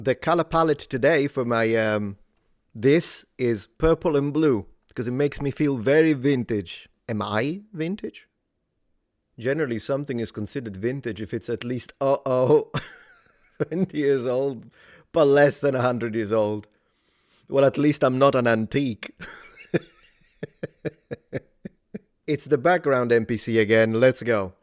The color palette today for my this is purple and blue because it makes me feel very vintage. Am I vintage? Generally, something is considered vintage if it's at least 20 years old, but less than 100 years old. Well, at least I'm not an antique. It's the background NPC again. Let's go.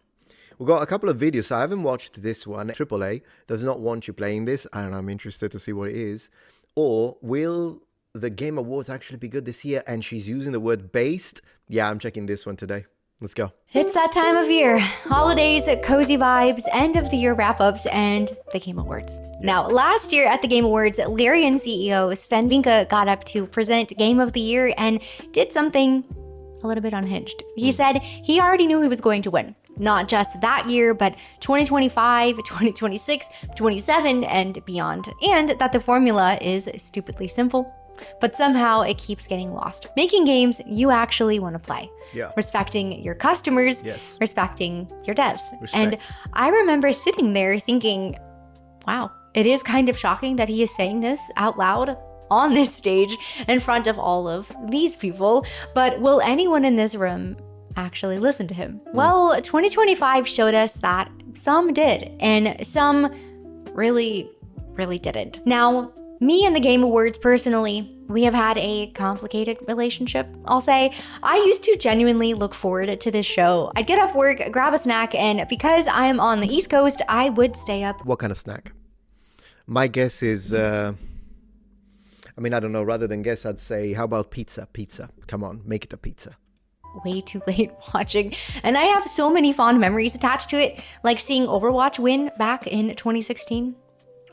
We've got a couple of videos. I haven't watched this one. AAA does not want you playing this, and I'm interested to see what it is. Or will the Game Awards actually be good this year? And she's using the word based. Yeah, I'm checking this one today. Let's go. It's that time of year. Holidays, cozy vibes, end of the year wrap-ups, and the Game Awards. Now, last year at the Game Awards, Larian CEO Sven Vinke got up to present Game of the Year and did something a little bit unhinged. He said he already knew he was going to win. Not just that year, but 2025, 2026, 27, and beyond. And that the formula is stupidly simple, but somehow it keeps getting lost. Making games you actually want to play. Yeah. Respecting your customers, Yes. respecting your devs. Respect. And I remember sitting there thinking, wow, it is kind of shocking that he is saying this out loud on this stage in front of all of these people, but will anyone in this room actually listen to him? Well, 2025 showed us that some did, and some really didn't. Now, me and the Game Awards personally, we have had a complicated relationship, I'll say. I used to genuinely look forward to this show. I'd get off work, grab a snack, and because I am on the East Coast, I would stay up. What kind of snack? My guess is, I don't know. Rather than guess, I'd say, how about pizza? Pizza. Come on, make it a pizza. Way too late watching, and I have so many fond memories attached to it, like seeing Overwatch win back in 2016,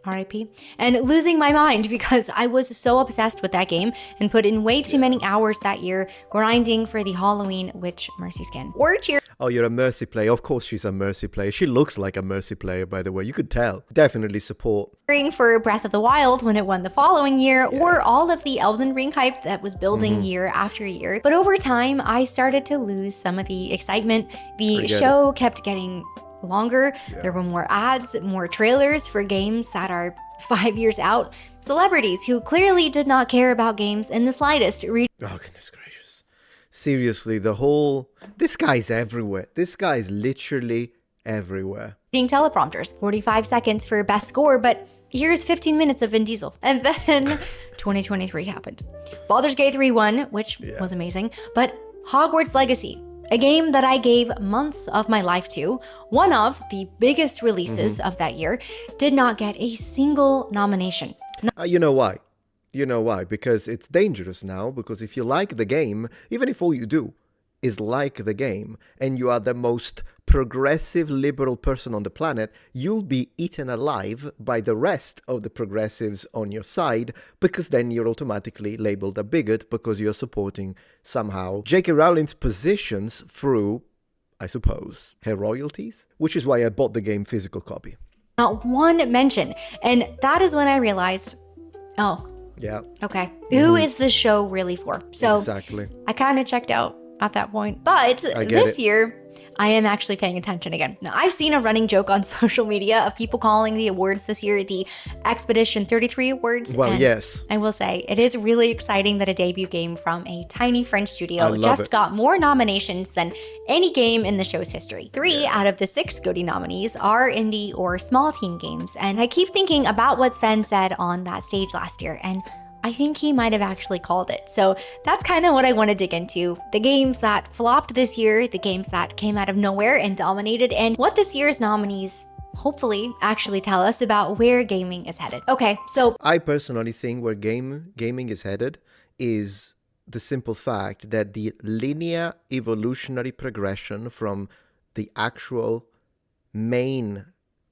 RIP, and losing my mind because I was so obsessed with that game and put in way too many hours that year grinding for the Halloween Witch Mercy skin. Or cheering Oh, you're a Mercy player. Of course she's a Mercy player. She looks like a Mercy player, by the way. You could tell. Definitely support. for Breath of the Wild when it won the following year, or all of the Elden Ring hype that was building year after year. But over time, I started to lose some of the excitement. The show kept getting longer. There were more ads, more trailers for games that are 5 years out. Celebrities who clearly did not care about games in the slightest. Oh, goodness gracious. Seriously, this guy's everywhere. This guy's literally everywhere. Reading teleprompters, 45 seconds for best score, but here's 15 minutes of Vin Diesel. And then 2023 happened. Baldur's Gate 3 won, which was amazing, but Hogwarts Legacy, a game that I gave months of my life to, one of the biggest releases of that year, did not get a single nomination. You know why? You know why? Because it's dangerous now, because if you like the game, even if all you do is like the game, and you are the most progressive liberal person on the planet, you'll be eaten alive by the rest of the progressives on your side, because then you're automatically labeled a bigot because you're supporting somehow J.K. Rowling's positions through, I suppose, her royalties, which is why I bought the game physical copy. Not one mention. And that is when I realized, oh, yeah. Okay. Who is this show really for? So exactly. I kind of checked out at that point. But this year, I am actually paying attention again. Now, I've seen a running joke on social media of people calling the awards this year the Expedition 33 Awards. Well, and yes. I will say, it is really exciting that a debut game from a tiny French studio just got more nominations than any game in the show's history. 3 out of the 6 GOTY nominees are indie or small team games. And I keep thinking about what Sven said on that stage last year, and I think he might have actually called it. So that's kind of what I want to dig into. The games that flopped this year, the games that came out of nowhere and dominated, and what this year's nominees hopefully actually tell us about where gaming is headed. Okay, so I personally think where gaming is headed is the simple fact that the linear evolutionary progression from the actual main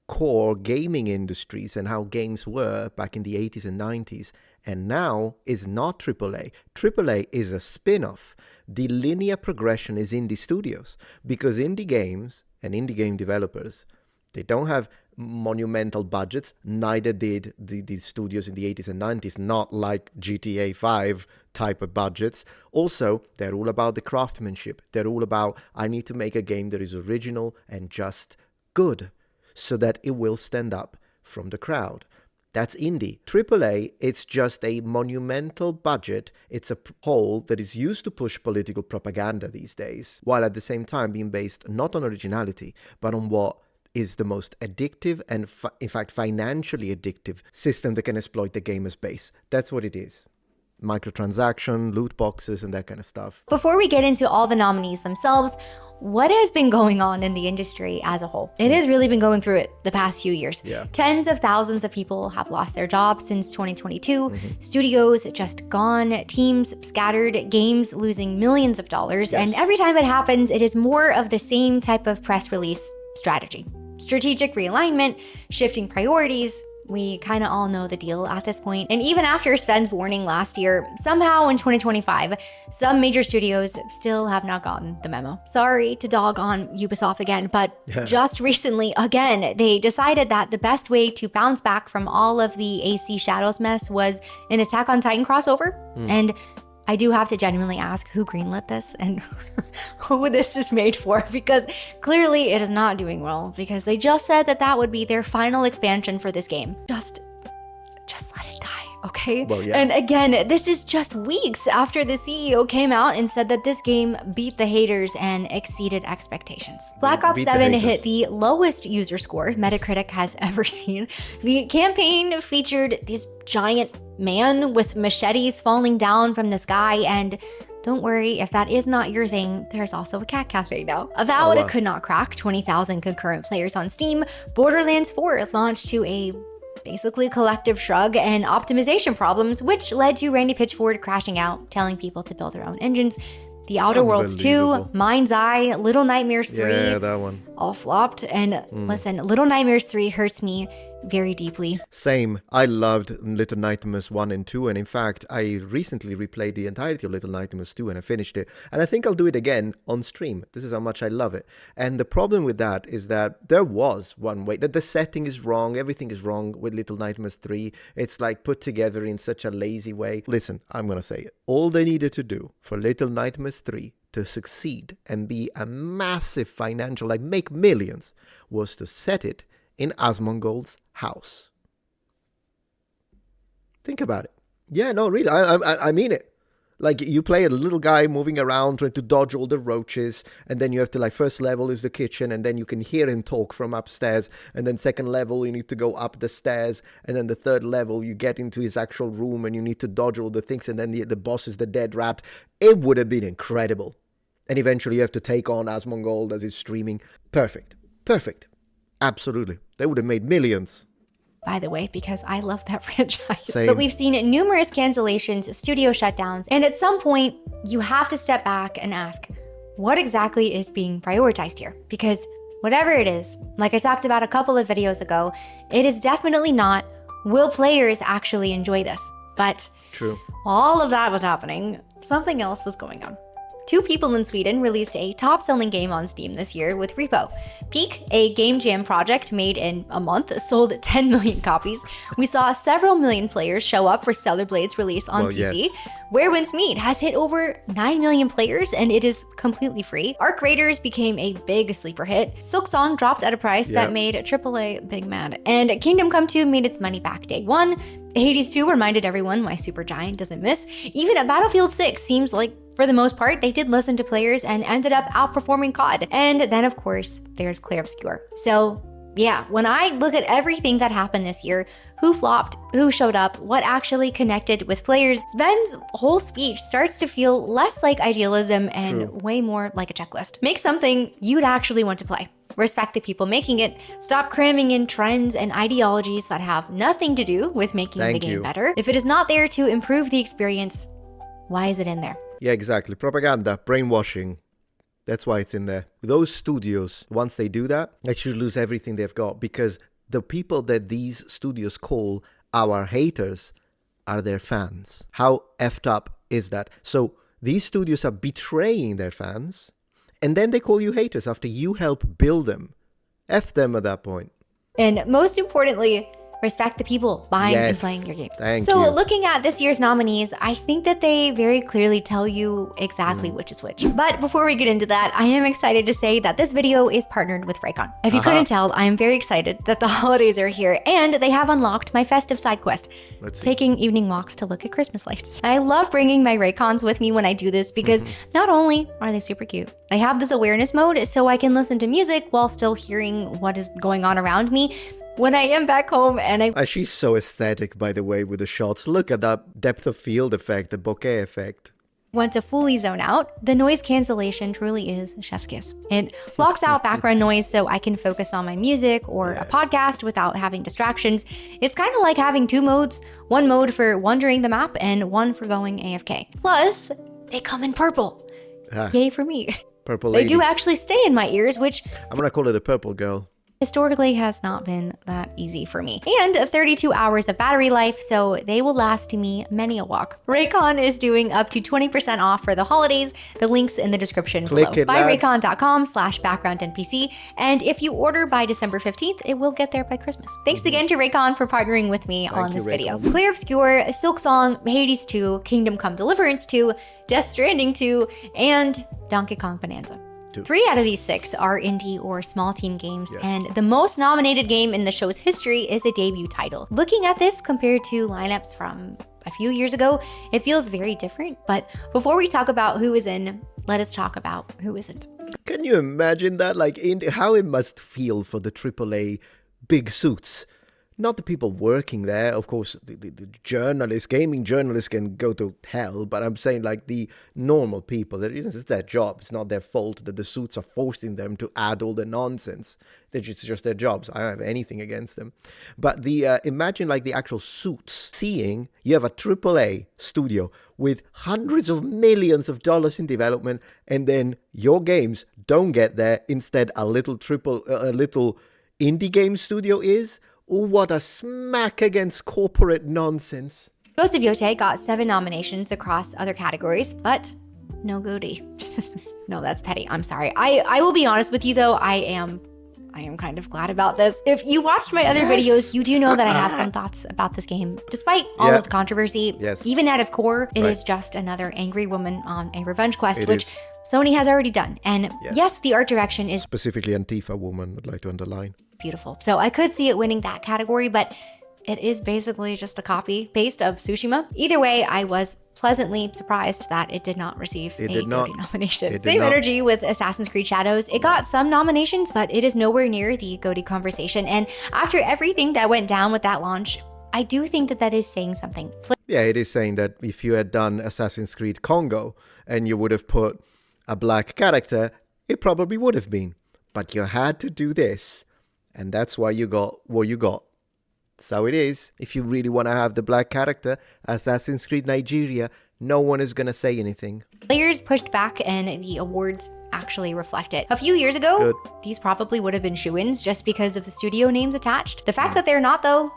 core gaming industries and how games were back in the 80s and 90s and now is not AAA. AAA is a spin-off. The linear progression is indie studios, because indie games and indie game developers, they don't have monumental budgets. Neither did the studios in the 80s and 90s, not like GTA 5 type of budgets. Also, they're all about the craftsmanship. They're all about, I need to make a game that is original and just good so that it will stand up from the crowd. That's indie. AAA, it's just a monumental budget. It's a hole that is used to push political propaganda these days, while at the same time being based not on originality, but on what is the most addictive and, in fact, financially addictive system that can exploit the gamer's base. That's what it is. Microtransaction, loot boxes, and that kind of stuff. Before we get into all the nominees themselves, what has been going on in the industry as a whole? It has really been going through it the past few years. Yeah. Tens of thousands of people have lost their jobs since 2022. Studios just gone, teams scattered, games losing millions of dollars. Yes. And every time it happens, it is more of the same type of press release strategy. Strategic realignment, shifting priorities. We kind of all know the deal at this point. And even after Sven's warning last year, somehow in 2025, some major studios still have not gotten the memo. Sorry to dog on Ubisoft again, but just recently, again, they decided that the best way to bounce back from all of the AC Shadows mess was an Attack on Titan crossover. And I do have to genuinely ask who greenlit this and who this is made for, because clearly it is not doing well, because they just said that that would be their final expansion for this game. Just let it die, okay? Well, yeah. And again, this is just weeks after the CEO came out and said that this game beat the haters and exceeded expectations. Black Ops Beat the 7 haters. hit the lowest user score Metacritic has ever seen. The campaign featured these giant man with machetes falling down from the sky, and don't worry, if that is not your thing, there's also a cat cafe now. Avowed it could not crack 20,000 concurrent players on Steam. Borderlands 4 launched to a basically collective shrug and optimization problems, which led to Randy Pitchford crashing out, telling people to build their own engines. The Outer Worlds 2, Unbelievable. Mind's Eye, Little Nightmares 3, Yeah, that one. all flopped. And listen, Little Nightmares 3 hurts me very deeply. Same. I loved Little Nightmares 1 and 2, and in fact, I recently replayed the entirety of Little Nightmares 2 and I finished it. And I think I'll do it again on stream. This is how much I love it. And the problem with that is that there was one way, that the setting is wrong, everything is wrong with Little Nightmares 3. It's like put together in such a lazy way. Listen, I'm going to say it. All they needed to do for Little Nightmares 3 to succeed and be a massive financial, like make millions, was to set it in Asmongold's house. Think about it. Yeah, no, really, I mean it. Like, you play a little guy moving around trying to dodge all the roaches, and then you have to, like, first level is the kitchen, and then you can hear him talk from upstairs, and then second level you need to go up the stairs, and then the third level you get into his actual room and you need to dodge all the things, and then the boss is the dead rat. It would have been incredible. And eventually you have to take on Asmongold as he's streaming. Perfect. Absolutely. They would have made millions. By the way, because I love that franchise. Same. But we've seen numerous cancellations, studio shutdowns, and at some point, you have to step back and ask, what exactly is being prioritized here? Because whatever it is, like I talked about a couple of videos ago, it is definitely not, will players actually enjoy this? But True. while all of that was happening, something else was going on. Two people in Sweden released a top-selling game on Steam this year with Repo. Peak, a game jam project made in a month, sold 10 million copies. We saw several million players show up for Stellar Blade's release on PC. Yes. Where Winds Meet has hit over 9 million players, and it is completely free. Arc Raiders became a big sleeper hit. Silksong dropped at a price that made AAA big mad. And Kingdom Come 2 made its money back day one. Hades 2 reminded everyone why Supergiant doesn't miss. Even at Battlefield 6 seems like, for the most part, they did listen to players and ended up outperforming COD. And then, of course, there's Clear Obscure. So yeah, when I look at everything that happened this year, who flopped, who showed up, what actually connected with players, Sven's whole speech starts to feel less like idealism and way more like a checklist. Make something you'd actually want to play. Respect the people making it. Stop cramming in trends and ideologies that have nothing to do with making the game better. If it is not there to improve the experience, why is it in there? Yeah, exactly. Propaganda, brainwashing. That's why it's in there. Those studios, once they do that, they should lose everything they've got, because the people that these studios call our haters are their fans. How effed up is that? So these studios are betraying their fans, and then they call you haters after you help build them. F them at that point. And most importantly, respect the people buying and playing your games. Thank so you. looking at this year's nominees, I think that they very clearly tell you exactly which is which. But before we get into that, I am excited to say that this video is partnered with Raycon. If you couldn't tell, I am very excited that the holidays are here and they have unlocked my festive side quest, taking evening walks to look at Christmas lights. I love bringing my Raycons with me when I do this because not only are they super cute, they have this awareness mode so I can listen to music while still hearing what is going on around me when I am back home. And she's so aesthetic, by the way, with the shots. Look at that depth of field effect, the bokeh effect. Want to fully zone out, the noise cancellation truly is chef's kiss. It blocks out background noise so I can focus on my music or a podcast without having distractions. It's kind of like having two modes, one mode for wandering the map and one for going AFK. Plus, they come in purple. Yay for me. Purple lady. They do actually stay in my ears, which I'm gonna call her the purple girl. Historically has not been that easy for me. And 32 hours of battery life, so they will last me many a walk. Raycon is doing up to 20% off for the holidays. The link's in the description below. BuyRaycon.com/backgroundnpc. And if you order by December 15th, it will get there by Christmas. Thanks again to Raycon for partnering with me on this video. Clear Obscure, Silksong, Hades 2, Kingdom Come Deliverance 2, Death Stranding 2, and Donkey Kong Bonanza. 3 out of these 6 are indie or small team games, and the most nominated game in the show's history is a debut title. Looking at this compared to lineups from a few years ago, it feels very different. But before we talk about who is in, let us talk about who isn't. Can you imagine that? Like, how it must feel for the AAA big suits. Not the people working there, of course, the journalists, gaming journalists can go to hell, but I'm saying like the normal people, it's their job. It's not their fault that the suits are forcing them to add all the nonsense. It's just their jobs. I don't have anything against them. But imagine like the actual suits. Seeing you have a AAA studio with hundreds of millions of dollars in development, and then your games don't get there. Instead, a little indie game studio is. Oh, what a smack against corporate nonsense. Ghost of Yotei got 7 nominations across other categories, but no goodie. No, that's petty. I'm sorry. I will be honest with you though, I am kind of glad about this. If you watched my other videos, you do know that I have some thoughts about this game. Despite all of the controversy, even at its core, it is just another angry woman on a revenge quest, which Sony has already done. And yes, the art direction is specifically Antifa woman, I'd like to underline. Beautiful. So I could see it winning that category, but it is basically just a copy-paste of Tsushima. Either way, I was pleasantly surprised that it did not receive a GOTY nomination. Same energy with Assassin's Creed Shadows. It got some nominations, but it is nowhere near the GOTY conversation. And after everything that went down with that launch, I do think that that is saying something. Yeah, it is saying that if you had done Assassin's Creed Congo and you would have put a black character, it probably would have been. But you had to do this. And that's why you got what you got. So it is. If you really want to have the black character, Assassin's Creed Nigeria, no one is going to say anything. Players pushed back and the awards actually reflect it. A few years ago, these probably would have been shoo-ins just because of the studio names attached. The fact that they're not though,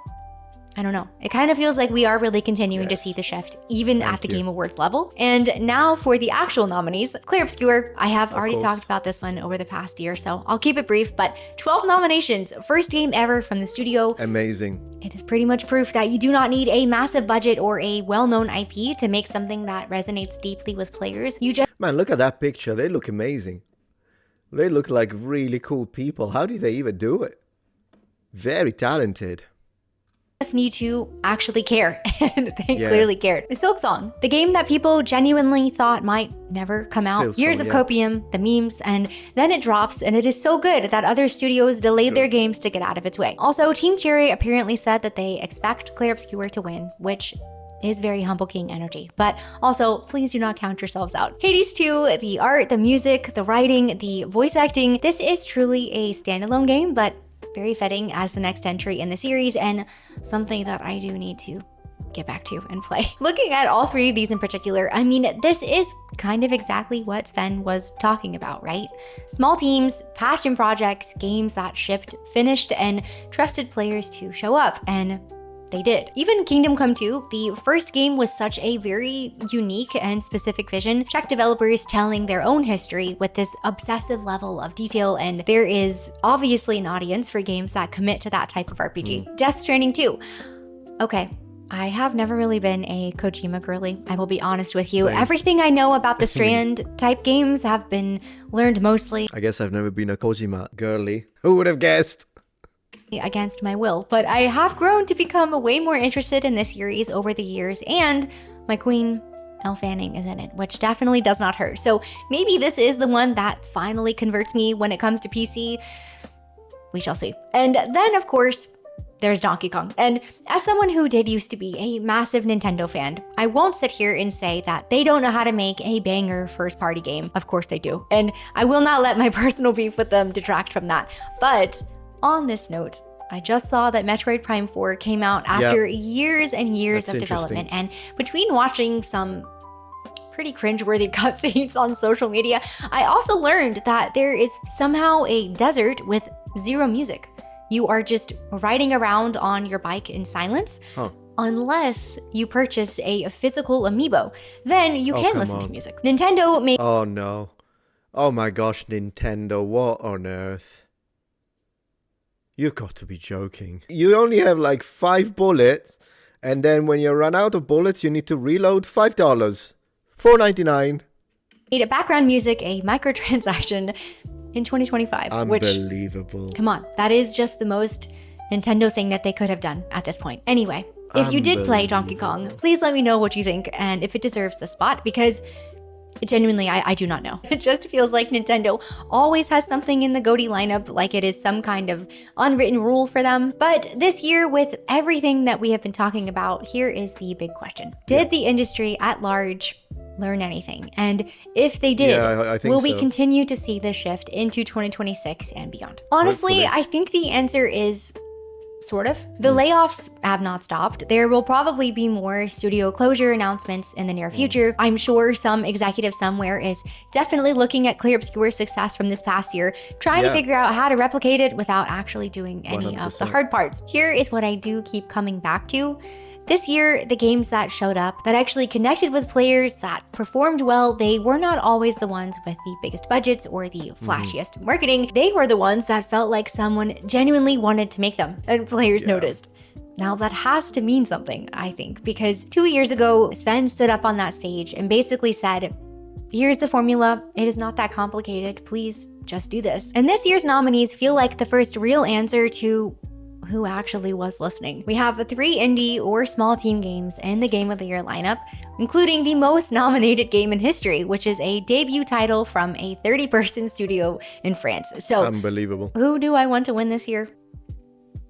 I don't know. It kind of feels like we are really continuing to see the shift, even at the Game Awards level. And now for the actual nominees, Clear Obscure. I have already talked about this one over the past year, so I'll keep it brief, but 12 nominations, first game ever from the studio. Amazing. It is pretty much proof that you do not need a massive budget or a well-known IP to make something that resonates deeply with players. You just— Man, look at that picture. They look amazing. They look like really cool people. How did they even do it? Very talented. Just need to actually care, and they clearly cared. The Silksong, the game that people genuinely thought might never come out. Years of copium, the memes, and then it drops, and it is so good that other studios delayed their games to get out of its way. Also, Team Cherry apparently said that they expect Clear Obscure to win, which is very Humble King energy. But also, please do not count yourselves out. Hades 2, the art, the music, the writing, the voice acting, this is truly a standalone game, but very fitting as the next entry in the series and something that I do need to get back to and play. Looking at all 3 of these in particular, I mean, this is kind of exactly what Sven was talking about, right? Small teams, passion projects, games that shipped, finished, and trusted players to show up. And they did. Even Kingdom Come 2, the first game was such a very unique and specific vision. Czech developers telling their own history with this obsessive level of detail, and there is obviously an audience for games that commit to that type of RPG. Death Stranding 2. Okay, I have never really been a Kojima girly, I will be honest with you. Same. Everything I know about the Strand type games have been learned mostly I guess I've never been a Kojima girly. Who would have guessed? against my will, but I have grown to become way more interested in this series over the years, and my queen, Elle Fanning, is in it, which definitely does not hurt. So maybe this is the one that finally converts me when it comes to PC. We shall see. And then, of course, there's Donkey Kong. And as someone who did used to be a massive Nintendo fan, I won't sit here and say that they don't know how to make a banger first-party game. Of course they do. And I will not let my personal beef with them detract from that. But on this note, I just saw that Metroid Prime 4 came out after years and years of development. And between watching some pretty cringeworthy cutscenes on social media, I also learned that there is somehow a desert with zero music. You are just riding around on your bike in silence, unless you purchase a physical amiibo. Then you can listen to music. Nintendo made... Oh no. Oh my gosh, Nintendo, what on earth? You've got to be joking. You only have like 5 bullets, and then when you run out of bullets, you need to reload $5. $4.99. made background music a microtransaction in 2025. Unbelievable. Which, come on, that is just the most Nintendo thing that they could have done at this point. Anyway, if you did play Donkey Kong, please let me know what you think and if it deserves the spot, because genuinely, I do not know. It just feels like Nintendo always has something in the GOTY lineup, like it is some kind of unwritten rule for them. But this year, with everything that we have been talking about, here is the big question. Did the industry at large learn anything? And if they did, I think will we so. continue to see this shift into 2026 and beyond? Honestly, Hopefully. I think the answer is sort of. The layoffs have not stopped. There will probably be more studio closure announcements in the near future. I'm sure some executive somewhere is definitely looking at Clear Obscure's success from this past year, trying to figure out how to replicate it without actually doing any of the 100%. hard parts. Here is what I do keep coming back to. This year, the games that showed up, that actually connected with players, that performed well, they were not always the ones with the biggest budgets or the flashiest marketing. They were the ones that felt like someone genuinely wanted to make them, and players noticed. Now that has to mean something, I think, because 2 years ago, Sven stood up on that stage and basically said, here's the formula, it is not that complicated, please just do this. And this year's nominees feel like the first real answer to who actually was listening. We have 3 indie or small team games in the Game of the Year lineup, including the most nominated game in history, which is a debut title from a 30-person studio in France. So, Unbelievable. who do I want to win this year?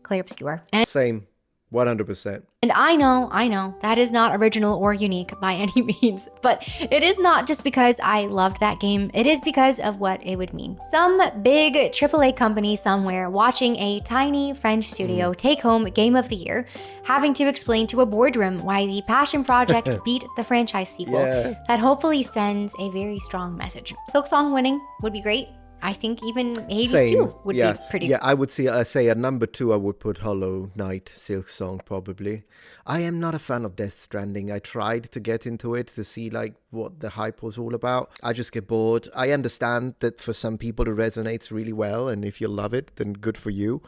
Clear Obscure. Same. 100%. And I know, that is not original or unique by any means, but it is not just because I loved that game, it is because of what it would mean. Some big AAA company somewhere watching a tiny French studio take home Game of the Year, having to explain to a boardroom why the passion project beat the franchise sequel. That hopefully sends a very strong message. Silksong winning would be great. I think even Hades 2 would be pretty. Yeah, I would say at number 2, I would put Hollow Knight, Silk Song, probably. I am not a fan of Death Stranding. I tried to get into it to see like what the hype was all about. I just get bored. I understand that for some people it resonates really well, and if you love it, then good for you.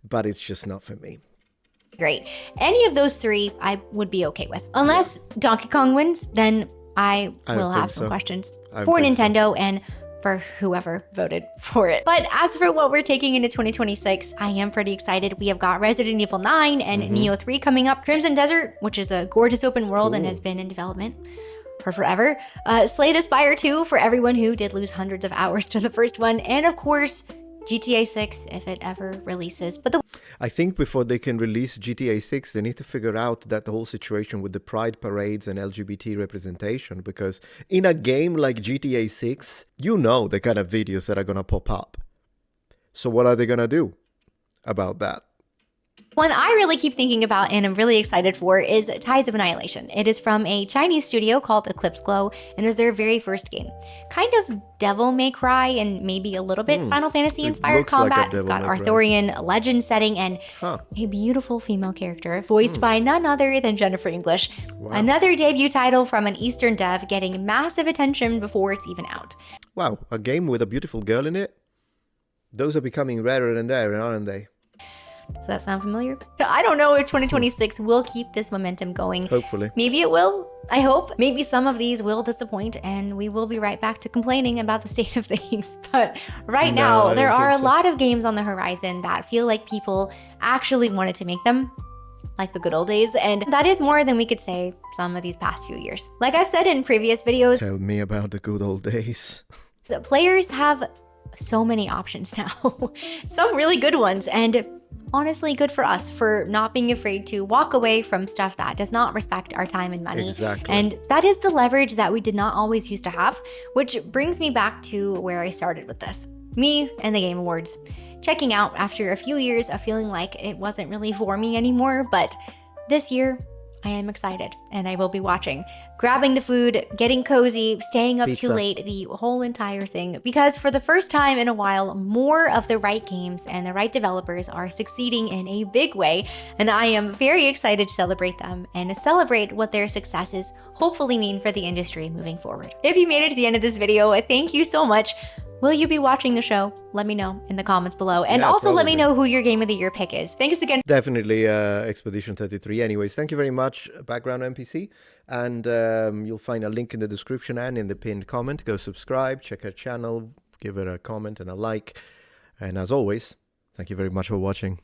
But it's just not for me. Great. Any of those 3 I would be okay with. Unless Donkey Kong wins, then I will have some questions for Nintendo and for whoever voted for it. But as for what we're taking into 2026, I am pretty excited. We have got Resident Evil 9 and Neo 3 coming up. Crimson Desert, which is a gorgeous open world and has been in development for forever. Slay the Spire 2 for everyone who did lose hundreds of hours to the first one. And of course, GTA 6 if it ever releases. But I think before they can release GTA 6, they need to figure out that the whole situation with the pride parades and LGBT representation, because in a game like GTA 6, you know the kind of videos that are going to pop up. So what are they going to do about that? One I really keep thinking about and I'm really excited for is Tides of Annihilation. It is from a Chinese studio called Eclipse Glow and is their very first game. Kind of Devil May Cry and maybe a little bit Final Fantasy inspired combat. It's got Arthurian legend setting and a beautiful female character voiced by none other than Jennifer English. Wow. Another debut title from an Eastern dev getting massive attention before it's even out. Wow, a game with a beautiful girl in it? Those are becoming rarer and rarer, aren't they? Does that sound familiar? I don't know if 2026 will keep this momentum going. Hopefully. Maybe it will. I hope. Maybe some of these will disappoint and we will be right back to complaining about the state of things. But right now, there are a lot of games on the horizon that feel like people actually wanted to make them, like the good old days. And that is more than we could say some of these past few years. Like I've said in previous videos, tell me about the good old days. Players have so many options now. Some really good ones, and honestly good for us for not being afraid to walk away from stuff that does not respect our time and money. Exactly. And that is the leverage that we did not always used to have, which brings me back to where I started with this. Me and the Game Awards. Checking out after a few years of feeling like it wasn't really for me anymore, but this year, I am excited and I will be watching. Grabbing the food, getting cozy, staying up too late, the whole entire thing. Because for the first time in a while, more of the right games and the right developers are succeeding in a big way. And I am very excited to celebrate them and celebrate what their successes hopefully mean for the industry moving forward. If you made it to the end of this video, thank you so much. Will you be watching the show? Let me know in the comments below. And also let me know who your Game of the Year pick is. Thanks again. Definitely Expedition 33. Anyways, thank you very much, Background NPC. And you'll find a link in the description and in the pinned comment. Go subscribe, check our channel, give it a comment and a like. And as always, thank you very much for watching.